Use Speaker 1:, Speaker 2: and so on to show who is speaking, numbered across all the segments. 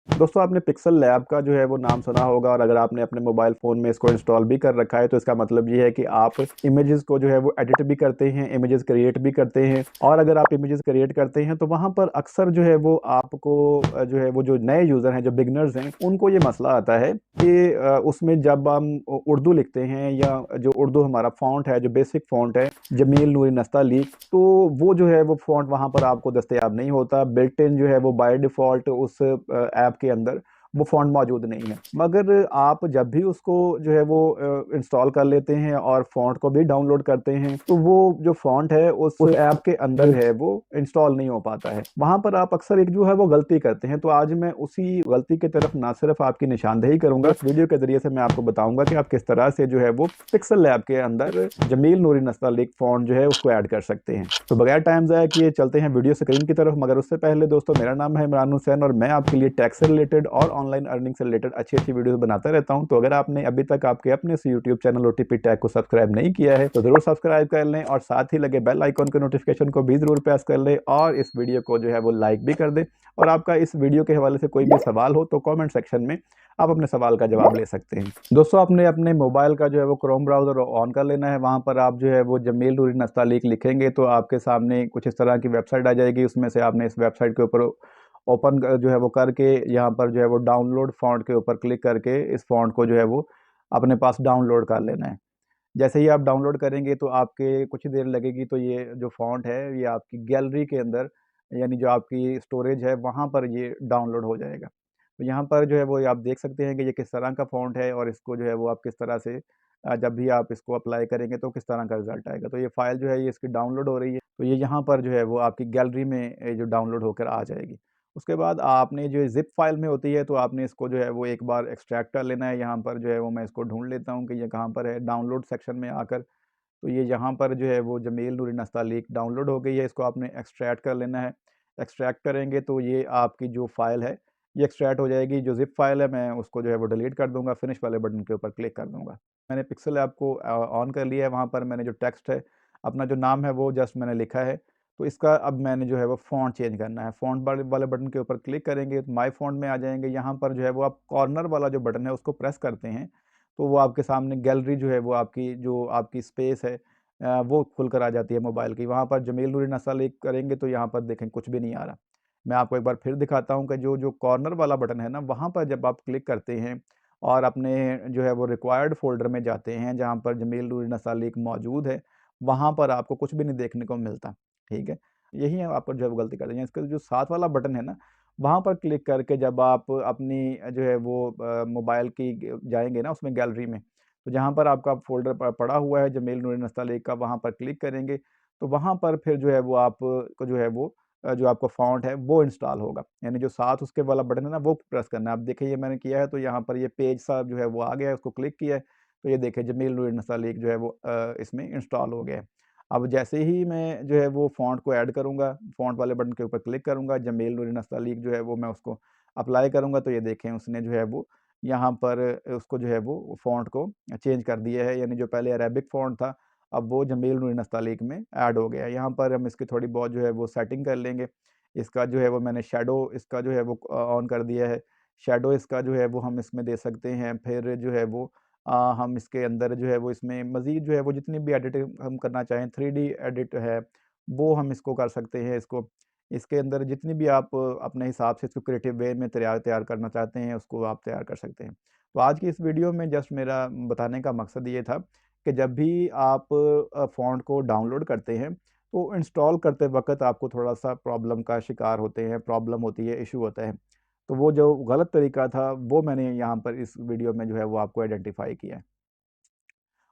Speaker 1: दोस्तों आपने pixel lab का जो है वो नाम सुना होगा, और अगर आपने अपने मोबाइल फ़ोन में इसको इंस्टॉल भी कर रखा है तो इसका मतलब ये है कि आप इमेजेस को जो है वो एडिट भी करते हैं, इमेजेस क्रिएट भी करते हैं। और अगर आप इमेजेस क्रिएट करते हैं तो वहाँ पर अक्सर जो है वो आपको जो है वो जो नए यूज़र हैं, जो बिगनर्स हैं, उनको ये मसला आता है कि उसमें जब हम उर्दू लिखते हैं या जो उर्दू हमारा फ़ॉन्ट है, जो बेसिक फ़ॉन्ट है जमील नूरी नस्तालीक, तो वो जो है वो फ़ॉन्ट वहाँ पर आपको दस्तयाब नहीं होता। बिल्ट इन जो है वो बाय डिफ़ॉल्ट उस ऐप के अंदर वो फ़ॉन्ट मौजूद नहीं है। मगर आप जब भी उसको जो है वो इंस्टॉल कर लेते हैं और फ़ॉन्ट को भी डाउनलोड करते हैं, तो वो जो फ़ॉन्ट है उस ऐप के अंदर है वो इंस्टॉल नहीं हो पाता है। वहाँ पर आप अक्सर एक जो है वो गलती करते हैं। तो आज मैं उसी गलती की तरफ ना सिर्फ आपकी निशानदेही करूँगा, इस वीडियो के ज़रिए से मैं आपको बताऊँगा कि आप किस तरह से जो है वो पिक्सल लैब के अंदर जमील नूरी नस्तालीक फ़ॉन्ट जो है उसको ऐड कर सकते हैं। तो बगैर टाइम ज़ाया किए चलते हैं वीडियो स्क्रीन की तरफ। मगर उससे पहले दोस्तों, मेरा नाम है इमरान हुसैन और मैं आपके लिए टैक्स से रिलेटेड और ऑनलाइन अर्निंग से रिलेटेड अच्छी वीडियोस बनाता रहता हूं। तो अगर आपने अभी तक आपके अपने से यूट्यूब चैनल ओटीपी टैग को सब्सक्राइब नहीं किया है तो जरूर सब्सक्राइब कर लें, और साथ ही लगे बेल आइकॉन के नोटिफिकेशन को भी जरूर प्रेस कर लें, और इस वीडियो को जो है वो लाइक भी कर दें। और आपका इस वीडियो के हवाले से कोई भी सवाल हो तो कमेंट सेक्शन में आप अपने सवाल का जवाब ले सकते हैं। दोस्तों, आपने अपने मोबाइल का जो है वो क्रोम ब्राउज़र ऑन कर लेना है। वहाँ पर आप जो है वो जमील नूरी नस्तालीक लिखेंगे तो आपके सामने कुछ इस तरह की वेबसाइट आ जाएगी। उसमें से आपने इस वेबसाइट के ऊपर ओपन जो है वो करके यहाँ पर जो है वो डाउनलोड फ़ॉन्ट के ऊपर क्लिक करके इस फ़ॉन्ट को जो है वो अपने पास डाउनलोड कर लेना है। जैसे ही आप डाउनलोड करेंगे तो आपके कुछ ही देर लगेगी, तो ये जो फ़ॉन्ट है ये आपकी गैलरी के अंदर, यानी जो आपकी स्टोरेज है वहाँ पर ये डाउनलोड हो जाएगा। तो यहाँ पर जो है वो आप देख सकते हैं कि ये किस तरह का फ़ॉन्ट है, और इसको जो है वो आप किस तरह से जब भी आप इसको अप्लाई करेंगे तो किस तरह का रिज़ल्ट आएगा। तो ये फ़ाइल जो है ये इसकी डाउनलोड हो रही है, तो ये यहाँ पर जो है वो आपकी गैलरी में जो डाउनलोड होकर आ जाएगी। उसके बाद आपने जो ज़िप फ़ाइल में होती है तो आपने इसको जो है वो एक बार एक्सट्रैक्ट कर लेना है। यहाँ पर जो है वो मैं इसको ढूँढ लेता हूँ कि ये कहाँ पर है। डाउनलोड सेक्शन में आकर तो ये यहाँ पर जो है वो जमील नूरी नस्तालीक डाउनलोड हो गई है। इसको आपने एक्सट्रैक्ट कर लेना है। एक्सट्रैक्ट करेंगे तो ये आपकी जो फ़ाइल है ये एक्सट्रैक्ट हो जाएगी। जो ज़िप फ़ाइल है मैं उसको जो है वो डिलीट कर दूँगा, फिनिश वाले बटन के ऊपर क्लिक कर दूँगा। मैंने पिक्सल ऐप को ऑन कर लिया है। वहाँ पर मैंने जो टेक्स्ट है, अपना जो नाम है वो जस्ट मैंने लिखा है। तो इसका अब मैंने जो है वो फ़ॉन्ट चेंज करना है। फ़ॉन्ट वाले बटन के ऊपर क्लिक करेंगे तो माय फ़ॉन्ट में आ जाएँगे। यहाँ पर जो है वो आप कॉर्नर वाला जो बटन है उसको प्रेस करते हैं तो वो आपके सामने गैलरी जो है वो आपकी स्पेस है वो खुल कर आ जाती है मोबाइल की। वहाँ पर जमील नूरी नस्तालीक करेंगे तो यहाँ पर देखें कुछ भी नहीं आ रहा। मैं आपको एक बार फिर दिखाता हूँ कि जो कॉर्नर वाला बटन है ना, वहाँ पर जब आप क्लिक करते हैं और अपने जो है वो रिक्वायर्ड फ़ोल्डर में जाते हैं जहाँ पर जमील नूरी नस्तालीक मौजूद है, वहाँ पर आपको कुछ भी नहीं देखने को मिलता, ठीक है? यही है आप जो है वो गलती करते हैं। इसका जो साथ वाला बटन है ना, वहाँ पर क्लिक करके जब आप अपनी जो है वो मोबाइल की जाएँगे ना उसमें गैलरी में, तो जहाँ पर आपका फ़ोल्डर पड़ा हुआ है जमील नूरी नस्तालीक का, वहाँ पर क्लिक करेंगे, तो वहाँ पर फिर जो है वो आपको जो है वो जो आपका फ़ॉन्ट है वो इंस्टॉल होगा। यानी जो साथ उसके वाला बटन है ना वो प्रेस करना है। अब देखिए ये मैंने किया है तो यहाँ पर ये पेज सा जो है वो आ गया है, उसको क्लिक किया है, तो ये देखिए जमील नूरी नस्तालीक जो है वो इसमें इंस्टॉल हो गया है। अब जैसे ही मैं जो है वो फ़ॉन्ट को ऐड करूँगा, फ़ॉन्ट वाले बटन के ऊपर क्लिक करूँगा, जमील नूरी नस्तालीक जो है वो मैं उसको अप्लाई करूँगा, तो ये देखें उसने जो है वो यहाँ पर उसको जो है वो फ़ॉन्ट को चेंज कर दिया है। यानी जो पहले अरेबिक फ़ॉन्ट था, अब वो जमील नूरी नस्तालीक में ऐड हो गया है। यहाँ पर हम इसकी थोड़ी बहुत जो है वो सेटिंग कर लेंगे। इसका जो है वो मैंने शैडो इसका जो है वो ऑन कर दिया है। शैडो इसका जो है वो हम इसमें दे सकते हैं। फिर जो है वो हम इसके अंदर जो है वो इसमें मज़ीद जो है वो जितनी भी एडिटिंग हम करना चाहें, 3D एडिट है, वो हम इसको कर सकते हैं। इसके अंदर जितनी भी आप अपने हिसाब से इसको क्रिएटिव वे में तैयार तैयार करना चाहते हैं, उसको आप तैयार कर सकते हैं। तो आज की इस वीडियो में जस्ट मेरा बताने का मकसद ये था कि जब भी आप फ़ॉन्ट को डाउनलोड करते हैं, तो इंस्टॉल करते वक़्त आपको थोड़ा-सा प्रॉब्लम का शिकार होते हैं, प्रॉब्लम होती है, इश्यू होता है। तो वो जो गलत तरीका था, वो मैंने यहाँ पर इस वीडियो में जो है वो आपको आइडेंटिफ़ाई किया है।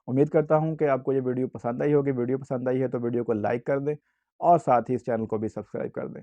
Speaker 1: उम्मीद करता हूँ कि आपको ये वीडियो पसंद आई होगी। वीडियो पसंद आई है तो वीडियो को लाइक कर दें, और साथ ही इस चैनल को भी सब्सक्राइब कर दें।